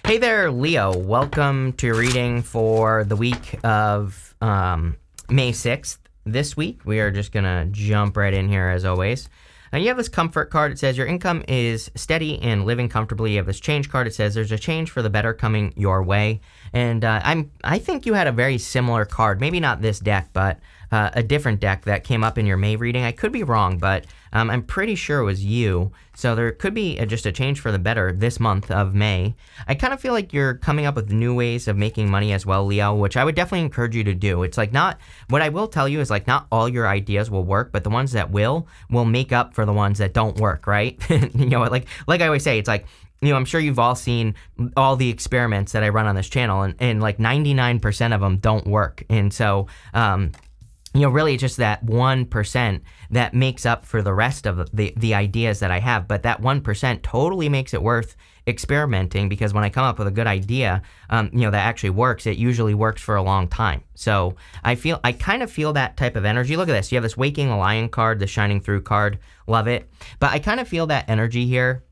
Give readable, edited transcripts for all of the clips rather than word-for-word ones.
Hey there, Leo. Welcome to your reading for the week of May 6th. This week, we are just going to jump right in here as always. You have this comfort card. It says your income is steady and living comfortably. You have this change card. It says there's a change for the better coming your way. And I think you had a very similar card. Maybe not this deck, but a different deck that came up in your May reading. I could be wrong, but I'm pretty sure it was you. So there could be just a change for the better this month of May. I kind of feel like you're coming up with new ways of making money as well, Leo, which I would definitely encourage you to do. It's like not, what I will tell you is like not all your ideas will work, but the ones that will make up for the ones that don't work, right? You know, like I always say, it's like, you know, I'm sure you've all seen all the experiments that I run on this channel, and like 99% of them don't work. And so, you know, really it's just that 1% that makes up for the rest of the ideas that I have. But that 1% totally makes it worth experimenting, because when I come up with a good idea, you know, that actually works, it usually works for a long time. So I kind of feel that type of energy. Look at this. You have this Waking the Lion card, the Shining Through card. Love it. But I kind of feel that energy here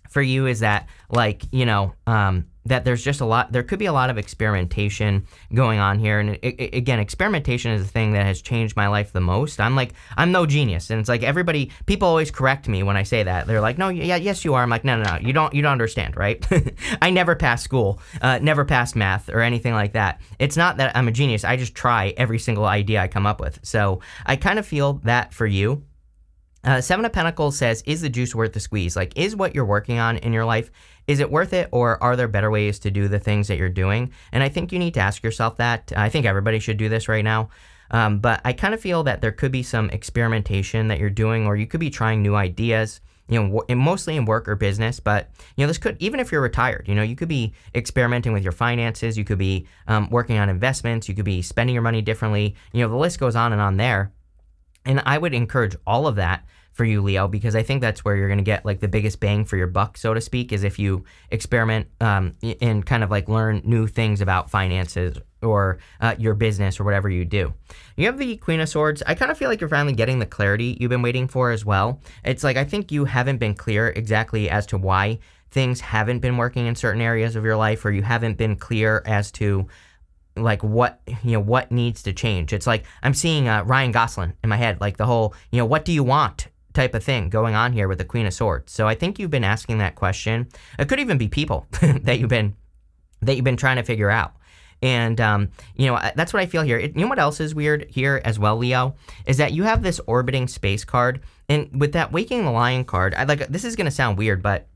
for you is that, like, you know, that there's just there could be a lot of experimentation going on here. And again, experimentation is the thing that has changed my life the most. I'm no genius. And it's like people always correct me when I say that. They're like, no, yeah, yes, you are. I'm like, no, you don't understand, right? I never passed school, never passed math or anything like that. It's not that I'm a genius. I just try every single idea I come up with. So I kind of feel that for you. Seven of Pentacles says, is the juice worth the squeeze? Like, is what you're working on in your life, is it worth it, or are there better ways to do the things that you're doing? And I think you need to ask yourself that. I think everybody should do this right now. But I kind of feel that there could be some experimentation that you're doing, or you could be trying new ideas, you know, mostly in work or business. But, you know, this could, even if you're retired, you know, you could be experimenting with your finances. You could be working on investments. You could be spending your money differently. You know, the list goes on and there. And I would encourage all of that for you, Leo, because I think that's where you're going to get like the biggest bang for your buck, so to speak, is if you experiment and kind of like learn new things about finances or your business or whatever you do. You have the Queen of Swords. I kind of feel like you're finally getting the clarity you've been waiting for as well. It's like, I think you haven't been clear exactly as to why things haven't been working in certain areas of your life, or you haven't been clear as to like what needs to change. It's like I'm seeing Ryan Gosling in my head, like the whole, you know, what do you want type of thing going on here with the Queen of Swords. So I think you've been asking that question. It could even be people that you've been trying to figure out. And, you know, that's what I feel here. You know what else is weird here as well, Leo, is that you have this orbiting space card. And with that Waking the Lion card, this is going to sound weird, but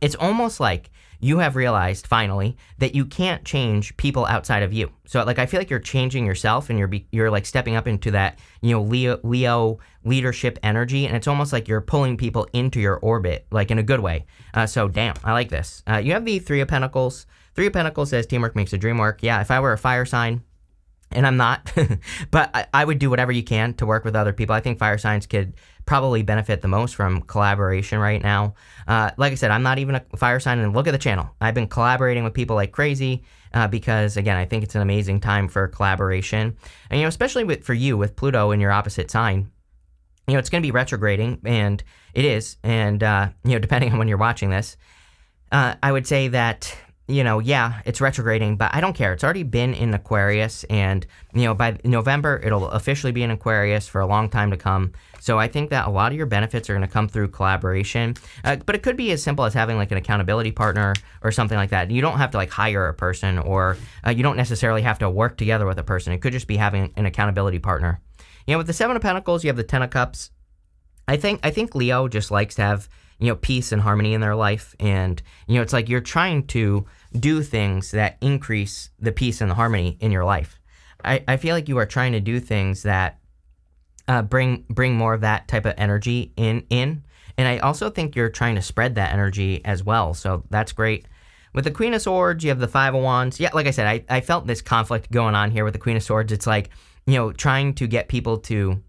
it's almost like you have realized finally that you can't change people outside of you. So like, I feel like you're changing yourself, and you're like stepping up into that, you know, Leo leadership energy. And it's almost like you're pulling people into your orbit, like in a good way. So damn, I like this. You have the Three of Pentacles. Three of Pentacles says teamwork makes the dream work. Yeah, if I were a fire sign, and I'm not, but I would do whatever you can to work with other people. I think fire signs could probably benefit the most from collaboration right now. Like I said, I'm not even a fire sign, and look at the channel. I've been collaborating with people like crazy because, again, I think it's an amazing time for collaboration. And, you know, especially for you with Pluto in your opposite sign, you know, it's going to be retrograding, and it is. And, you know, depending on when you're watching this, I would say that, you know, yeah, it's retrograding, but I don't care. It's already been in Aquarius, and, you know, by November, it'll officially be in Aquarius for a long time to come. So I think that a lot of your benefits are going to come through collaboration, but it could be as simple as having like an accountability partner or something like that. You don't have to like hire a person, or you don't necessarily have to work together with a person. It could just be having an accountability partner. You know, with the Seven of Pentacles, you have the Ten of Cups. I think Leo just likes to have, you know, peace and harmony in their life. And, you know, it's like you're trying to do things that increase the peace and the harmony in your life. I feel like you are trying to do things that bring more of that type of energy in. And I also think you're trying to spread that energy as well. So that's great. With the Queen of Swords, you have the Five of Wands. Yeah, like I said, I felt this conflict going on here with the Queen of Swords. It's like, you know, trying to get people to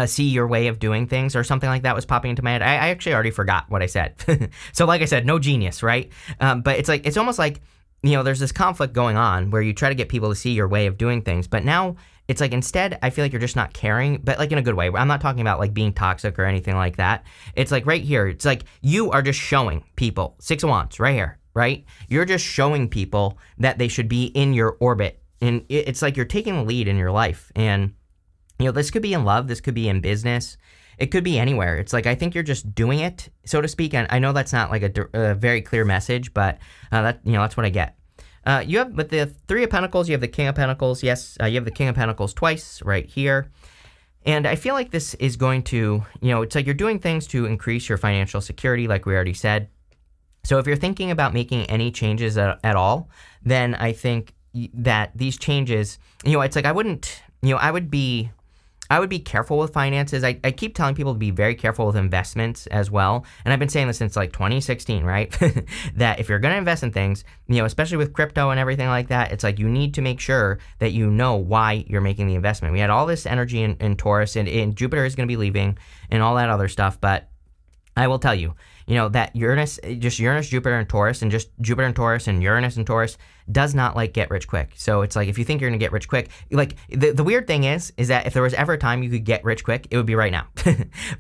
see your way of doing things or something like that was popping into my head. I actually already forgot what I said. So like I said, no genius, right? But it's like, it's almost like, you know, there's this conflict going on where you try to get people to see your way of doing things. But now it's like, instead, I feel like you're just not caring, but like in a good way. I'm not talking about like being toxic or anything like that. It's like right here. It's like you are just showing people, Six of Wands right here. right? You're just showing people that they should be in your orbit. And it's like you're taking the lead in your life. And, this could be in love. This could be in business. It could be anywhere. It's like, I think you're just doing it, so to speak. And I know that's not like a very clear message, but that's what I get. You have, with the Three of Pentacles, you have the King of Pentacles. Yes, you have the King of Pentacles twice right here. And I feel like this is going to, it's like you're doing things to increase your financial security, like we already said. So if you're thinking about making any changes at all, then I think that these changes, it's like I would be careful with finances. I keep telling people to be very careful with investments as well. And I've been saying this since like 2016, right? That if you're going to invest in things, especially with crypto and everything like that, it's like you need to make sure that you know why you're making the investment. We had all this energy in Taurus, and Jupiter is going to be leaving and all that other stuff. But I will tell you, that Uranus, Jupiter, and Taurus, and just Jupiter and Taurus and Uranus and Taurus does not like get rich quick. So it's like, if you think you're going to get rich quick, like the weird thing is that if there was ever a time you could get rich quick, it would be right now.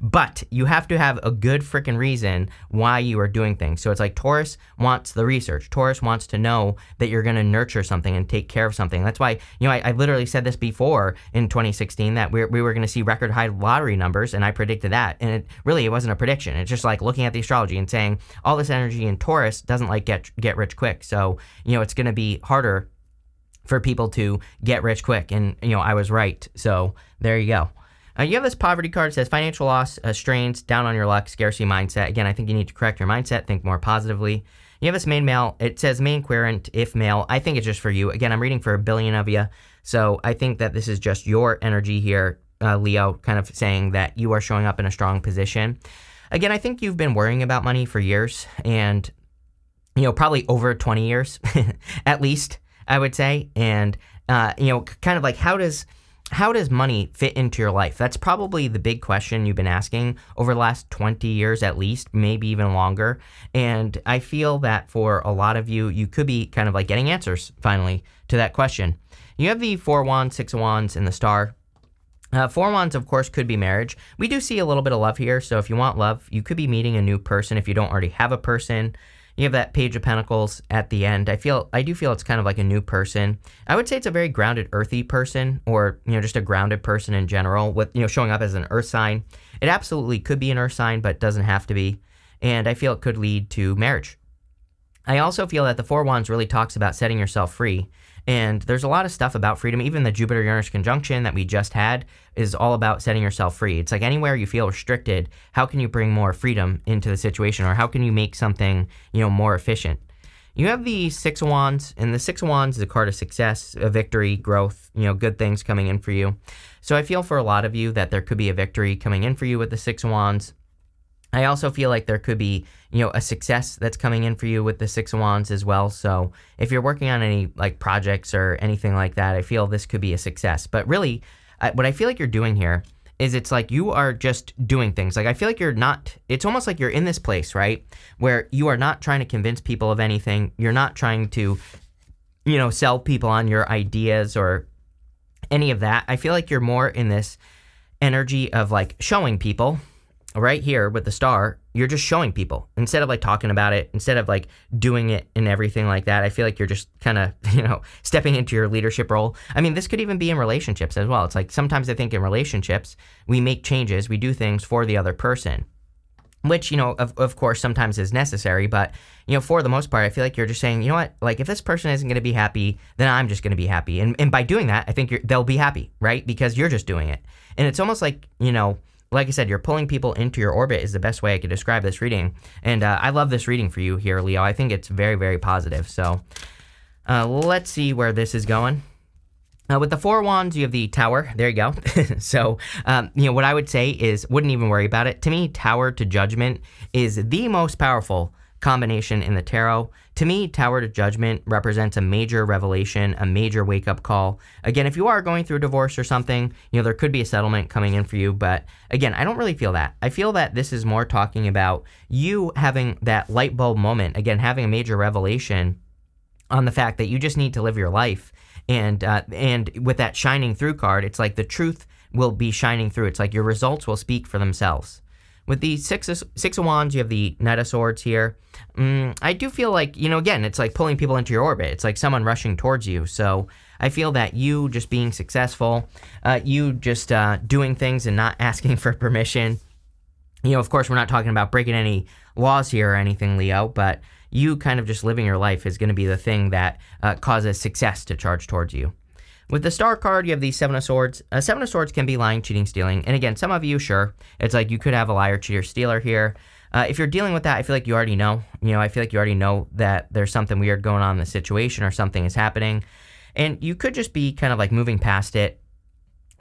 But you have to have a good freaking reason why you are doing things. So it's like Taurus wants the research. Taurus wants to know that you're going to nurture something and take care of something. That's why, I literally said this before in 2016 that we were going to see record high lottery numbers, and I predicted that. And it wasn't a prediction. It's just like looking at the astrology and saying all this energy in Taurus doesn't like get rich quick. So, it's going to be harder for people to get rich quick. And, I was right. So there you go. You have this poverty card. It says financial loss, strains, down on your luck, scarcity mindset. Again, I think you need to correct your mindset, think more positively. You have this main male. It says main querent, if male. I think it's just for you. Again, I'm reading for 1 billion of you. So I think that this is just your energy here, Leo, kind of saying that you are showing up in a strong position. Again, I think you've been worrying about money for years, and, probably over 20 years, at least, I would say. And, kind of like, how does money fit into your life? That's probably the big question you've been asking over the last 20 years, at least, maybe even longer. And I feel that for a lot of you, you could be kind of like getting answers, finally, to that question. You have the 4 of Wands, 6 of Wands, and the Star. 4 of Wands, of course, could be marriage. We do see a little bit of love here, so if you want love, you could be meeting a new person if you don't already have a person. You have that Page of Pentacles at the end. I do feel it's kind of like a new person. I would say it's a very grounded, earthy person, or, just a grounded person in general, with, showing up as an earth sign. It absolutely could be an earth sign, but doesn't have to be. And I feel it could lead to marriage. I also feel that the 4 of Wands really talks about setting yourself free. And there's a lot of stuff about freedom. Even the Jupiter-Uranus conjunction that we just had is all about setting yourself free. It's like anywhere you feel restricted, how can you bring more freedom into the situation? Or how can you make something, more efficient? You have the 6 of Wands, and the 6 of Wands is a card of success, a victory, growth, good things coming in for you. So I feel for a lot of you that there could be a victory coming in for you with the 6 of Wands. I also feel like there could be, a success that's coming in for you with the 6 of Wands as well. So if you're working on any like projects or anything like that, I feel this could be a success. But really, what I feel like you're doing here is it's like you are just doing things. Like I feel like it's almost like you're in this place, right? Where you are not trying to convince people of anything. You're not trying to, sell people on your ideas or any of that. I feel like you're more in this energy of like showing people. Right here with the Star, you're just showing people instead of like talking about it, instead of like doing it and everything like that. I feel like you're just kind of, stepping into your leadership role. I mean, this could even be in relationships as well. It's like sometimes I think in relationships, we make changes, we do things for the other person, which, of course, sometimes is necessary. But, for the most part, I feel like you're just saying, what, like if this person isn't going to be happy, then I'm just going to be happy. And by doing that, I think they'll be happy, right? Because you're just doing it. And it's almost like, like I said, you're pulling people into your orbit is the best way I could describe this reading. And I love this reading for you here, Leo. I think it's very, very positive. So let's see where this is going. With the 4 of Wands, you have the Tower. There you go. So, what I would say is wouldn't even worry about it. To me, Tower to Judgment is the most powerful combination in the tarot. To me, Tower to Judgment represents a major revelation, a major wake-up call. Again, if you are going through a divorce or something, there could be a settlement coming in for you. But again, I don't really feel that. I feel that this is more talking about you having that light bulb moment, again, having a major revelation on the fact that you just need to live your life. And with that shining through card, it's like the truth will be shining through. It's like your results will speak for themselves With the six of Wands, you have the Knight of Swords here. I do feel like, again, it's like pulling people into your orbit. It's like someone rushing towards you. So I feel that you just being successful, you just doing things and not asking for permission. Of course, we're not talking about breaking any laws here or anything, Leo, but you kind of just living your life is going to be the thing that causes success to charge towards you. With the Star card, you have the Seven of Swords. Seven of Swords can be lying, cheating, stealing. And again, some of you, sure, it's like you could have a liar, cheater, stealer here. If you're dealing with that, I feel like you already know. I feel like you already know that there's something weird going on in the situation or something is happening. And you could just be kind of like moving past it,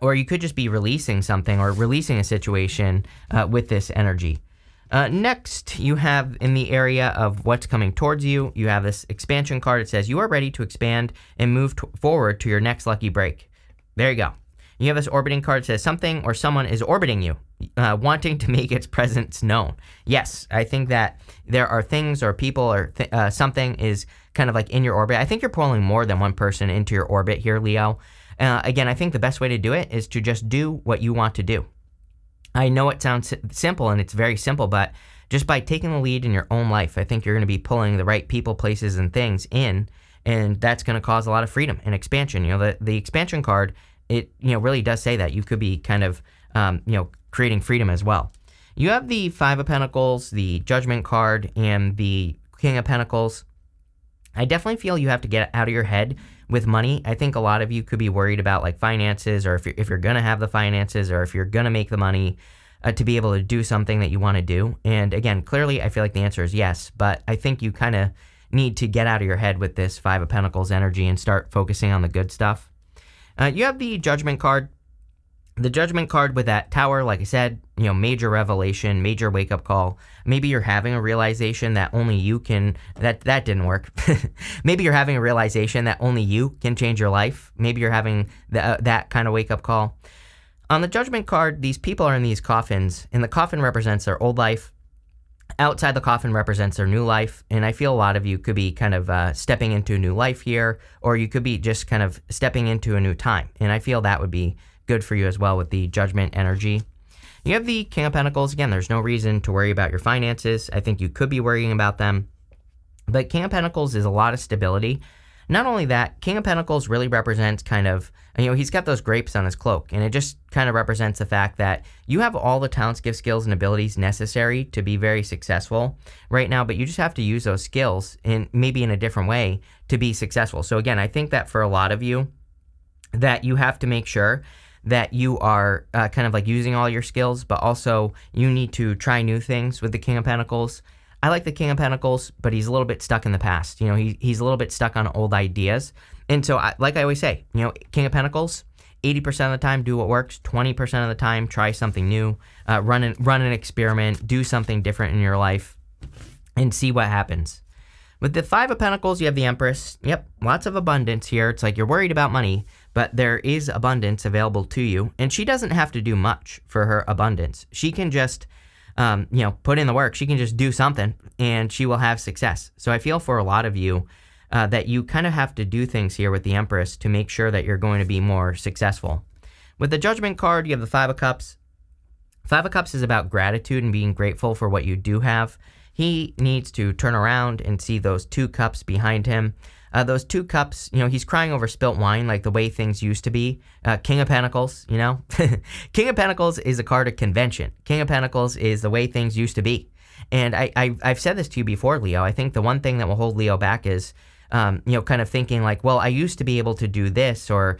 or you could just be releasing something or releasing a situation with this energy. Next, you have in the area of what's coming towards you, you have this expansion card. It says you are ready to expand and move forward to your next lucky break. There you go. You have this orbiting card that says something or someone is orbiting you, wanting to make its presence known. Yes, I think that there are things or people or something is kind of like in your orbit. I think you're pulling more than one person into your orbit here, Leo. Again, I think the best way to do it is to just do what you want to do. I know it sounds simple, and it's very simple, but just by taking the lead in your own life, I think you're going to be pulling the right people, places, and things in, and that's going to cause a lot of freedom and expansion. The expansion card, it really does say that you could be kind of creating freedom as well. You have the Five of Pentacles, the Judgment card, and the King of Pentacles. I definitely feel you have to get out of your head with money. I think a lot of you could be worried about like finances, or if you're going to have the finances, or if you're going to make the money to be able to do something that you want to do. And again, clearly, I feel like the answer is yes, but I think you kind of need to get out of your head with this Five of Pentacles energy and start focusing on the good stuff. You have the Judgment card. The Judgment card with that tower, like I said, major revelation, major wake-up call. Maybe you're having a realization that only you can, that didn't work. Maybe you're having a realization that only you can change your life. Maybe you're having that kind of wake-up call. On the Judgment card, these people are in these coffins, and the coffin represents their old life. Outside the coffin represents their new life, and I feel a lot of you could be kind of stepping into a new life here, or you could be just kind of stepping into a new time, and I feel that would be good for you as well with the Judgment energy. You have the King of Pentacles. Again, there's no reason to worry about your finances. I think you could be worrying about them. But King of Pentacles is a lot of stability. Not only that, King of Pentacles really represents kind of, he's got those grapes on his cloak, and it just kind of represents the fact that you have all the talents, gifts, skills, and abilities necessary to be very successful right now, but you just have to use those skills in maybe in a different way to be successful. So again, I think that for a lot of you, that you have to make sure that you are kind of like using all your skills, but also you need to try new things with the King of Pentacles. I like the King of Pentacles, but he's a little bit stuck in the past. He's a little bit stuck on old ideas. And so, like I always say, King of Pentacles, 80% of the time, do what works. 20% of the time, try something new. Run an experiment. Do something different in your life and see what happens. With the Five of Pentacles, you have the Empress. Yep, lots of abundance here. It's like you're worried about money, but there is abundance available to you. And she doesn't have to do much for her abundance. She can just, put in the work. She can just do something, and she will have success. So I feel for a lot of you that you kind of have to do things here with the Empress to make sure that you're going to be more successful. With the Judgment card, you have the Five of Cups. Five of Cups is about gratitude and being grateful for what you do have. He needs to turn around and see those two cups behind him. Those two cups, he's crying over spilt wine, like the way things used to be. King of Pentacles, King of Pentacles is a card of convention. King of Pentacles is the way things used to be. And I've said this to you before, Leo. I think the one thing that will hold Leo back is, kind of thinking like, well, I used to be able to do this, or,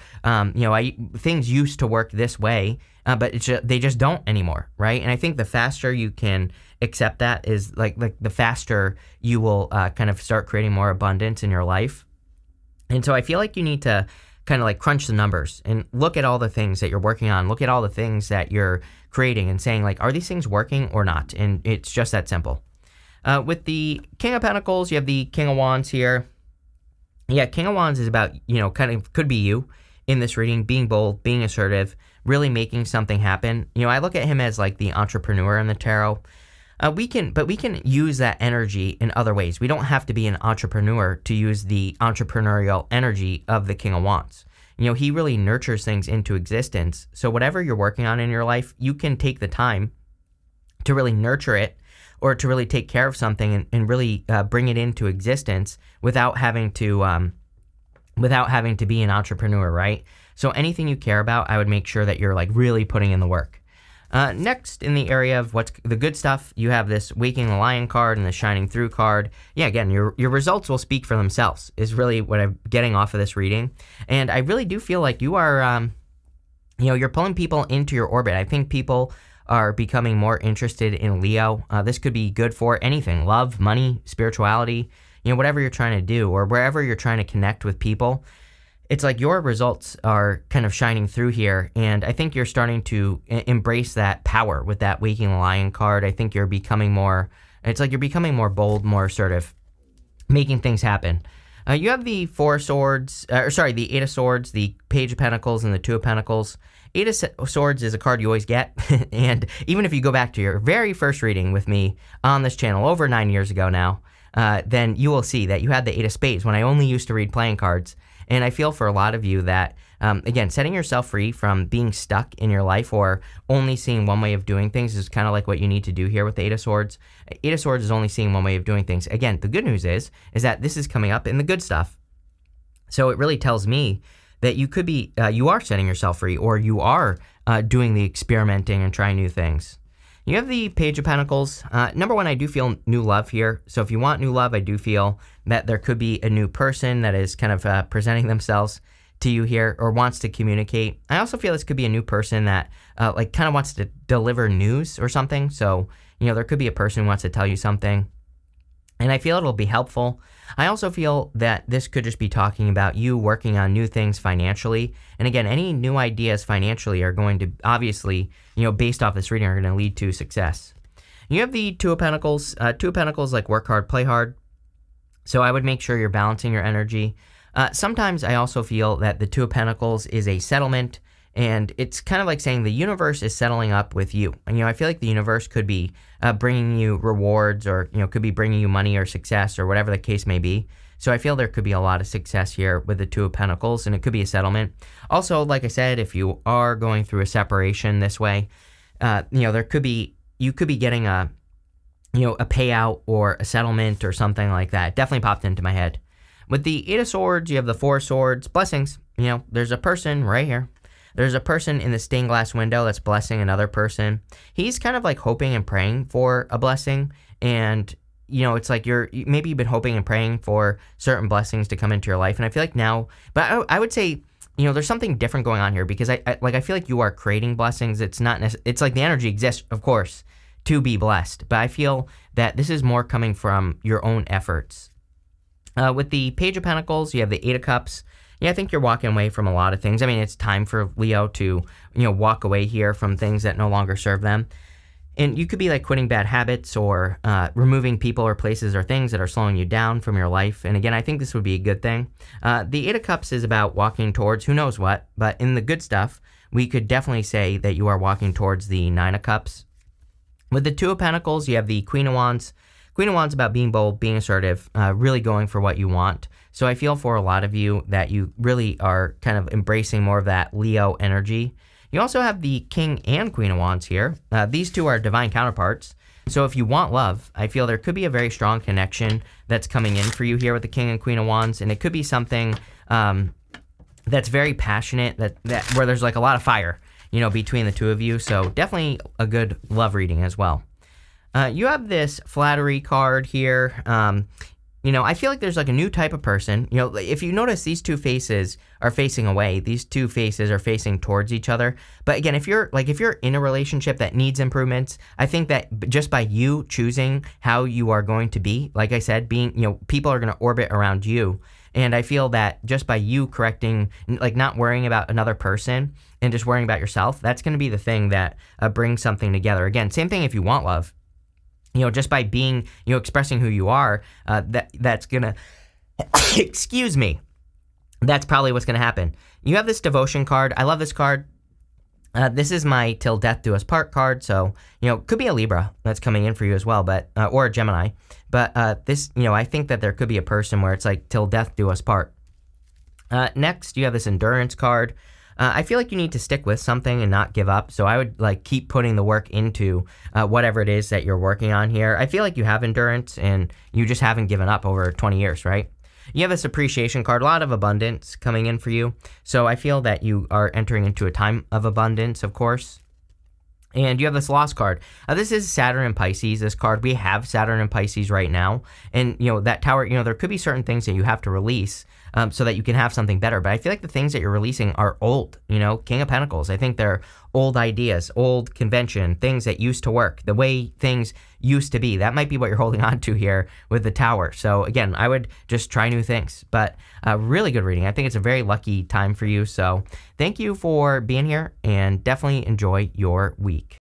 things used to work this way, but they just don't anymore, right? And I think the faster you can accept that is like the faster you will kind of start creating more abundance in your life. And so I feel like you need to kind of like crunch the numbers and look at all the things that you're working on, look at all the things that you're creating and saying like, are these things working or not? And it's just that simple. With the King of Pentacles, you have the King of Wands here. Yeah, King of Wands is about, kind of could be you in this reading, being bold, being assertive, really making something happen. I look at him as like the entrepreneur in the tarot. We can use that energy in other ways. We don't have to be an entrepreneur to use the entrepreneurial energy of the King of Wands. He really nurtures things into existence. So whatever you're working on in your life, you can take the time to really nurture it or to really take care of something and really bring it into existence without having to be an entrepreneur, right? So anything you care about, I would make sure that you're like really putting in the work. Next, in the area of what's the good stuff, you have this Waking the Lion card and the Shining Through card. Yeah, again, your results will speak for themselves is really what I'm getting off of this reading. And I really do feel like you are, you're pulling people into your orbit. I think people are becoming more interested in Leo. This could be good for anything, love, money, spirituality, whatever you're trying to do or wherever you're trying to connect with people. It's like your results are kind of shining through here, and I think you're starting to embrace that power with that Waking the Lion card. I think you're becoming more, it's like you're becoming more bold, more assertive, making things happen. You have the the Eight of Swords, the Page of Pentacles, and the Two of Pentacles. Eight of Swords is a card you always get, and even if you go back to your very first reading with me on this channel over 9 years ago now, then you will see that you had the Eight of Spades when I only used to read playing cards. And I feel for a lot of you that, again, setting yourself free from being stuck in your life or only seeing one way of doing things is kind of like what you need to do here with the Eight of Swords. Eight of Swords is only seeing one way of doing things. Again, the good news is that this is coming up in the good stuff. So it really tells me that you could be, you are setting yourself free or you are doing the experimenting and trying new things. You have the Page of Pentacles. Number one, I do feel new love here. So if you want new love, I do feel that there could be a new person that is kind of presenting themselves to you here or wants to communicate. I also feel this could be a new person that like kind of wants to deliver news or something. So, there could be a person who wants to tell you something. And I feel it'll be helpful. I also feel that this could just be talking about you working on new things financially. And again, any new ideas financially are going to obviously, based off this reading, are going to lead to success. You have the Two of Pentacles. Two of Pentacles, like work hard, play hard. So I would make sure you're balancing your energy. Sometimes I also feel that the Two of Pentacles is a settlement. And it's kind of like saying the universe is settling up with you. And, I feel like the universe could be bringing you rewards or, could be bringing you money or success or whatever the case may be. So I feel there could be a lot of success here with the Two of Pentacles, and it could be a settlement. Also, like I said, if you are going through a separation this way, you could be getting a payout or a settlement or something like that. It definitely popped into my head. With the Eight of Swords, you have the Four of Swords, blessings. There's a person right here. There's a person in the stained glass window that's blessing another person. He's kind of like hoping and praying for a blessing. And, it's like maybe you've been hoping and praying for certain blessings to come into your life. And I feel like now, but I would say, there's something different going on here because I feel like you are creating blessings. It's not, it's like the energy exists, of course, to be blessed. But I feel that this is more coming from your own efforts. With the Page of Pentacles, you have the Eight of Cups. Yeah, I think you're walking away from a lot of things. I mean, it's time for Leo to, walk away here from things that no longer serve them. And you could be like quitting bad habits or removing people or places or things that are slowing you down from your life. And again, I think this would be a good thing. The Eight of Cups is about walking towards who knows what. But in the good stuff, we could definitely say that you are walking towards the Nine of Cups. With the Two of Pentacles, you have the Queen of Wands. Queen of Wands about being bold, being assertive, really going for what you want. So I feel for a lot of you that you really are kind of embracing more of that Leo energy. You also have the King and Queen of Wands here. These two are divine counterparts. So if you want love, I feel there could be a very strong connection that's coming in for you here with the King and Queen of Wands. And it could be something that's very passionate, that where there's like a lot of fire, between the two of you. So definitely a good love reading as well. You have this Flattery card here. I feel like there's like a new type of person. If you notice, these two faces are facing away. These two faces are facing towards each other. But again, if you're in a relationship that needs improvements, I think that just by you choosing how you are going to be, like I said, people are going to orbit around you. And I feel that just by you correcting, like not worrying about another person and just worrying about yourself, that's going to be the thing that brings something together. Again, same thing if you want love. Just by being, expressing who you are, that's gonna, excuse me, that's probably what's gonna happen. You have this Devotion card. I love this card. This is my Till Death Do Us Part card. So, could be a Libra that's coming in for you as well, but, or a Gemini. But, this, I think that there could be a person where it's like Till Death Do Us Part. Next, you have this Endurance card. I feel like you need to stick with something and not give up. So I would like keep putting the work into whatever it is that you're working on here. I feel like you have endurance and you just haven't given up over 20 years, right? You have this appreciation card, a lot of abundance coming in for you. So I feel that you are entering into a time of abundance, of course. And you have this lost card. This is Saturn and Pisces, this card. We have Saturn and Pisces right now. And, that tower, there could be certain things that you have to release so that you can have something better. But I feel like the things that you're releasing are old, King of Pentacles. I think they're old ideas, old convention, things that used to work, the way things used to be. That might be what you're holding on to here with the tower. So again, I would just try new things, but really good reading. I think it's a very lucky time for you. So thank you for being here and definitely enjoy your week.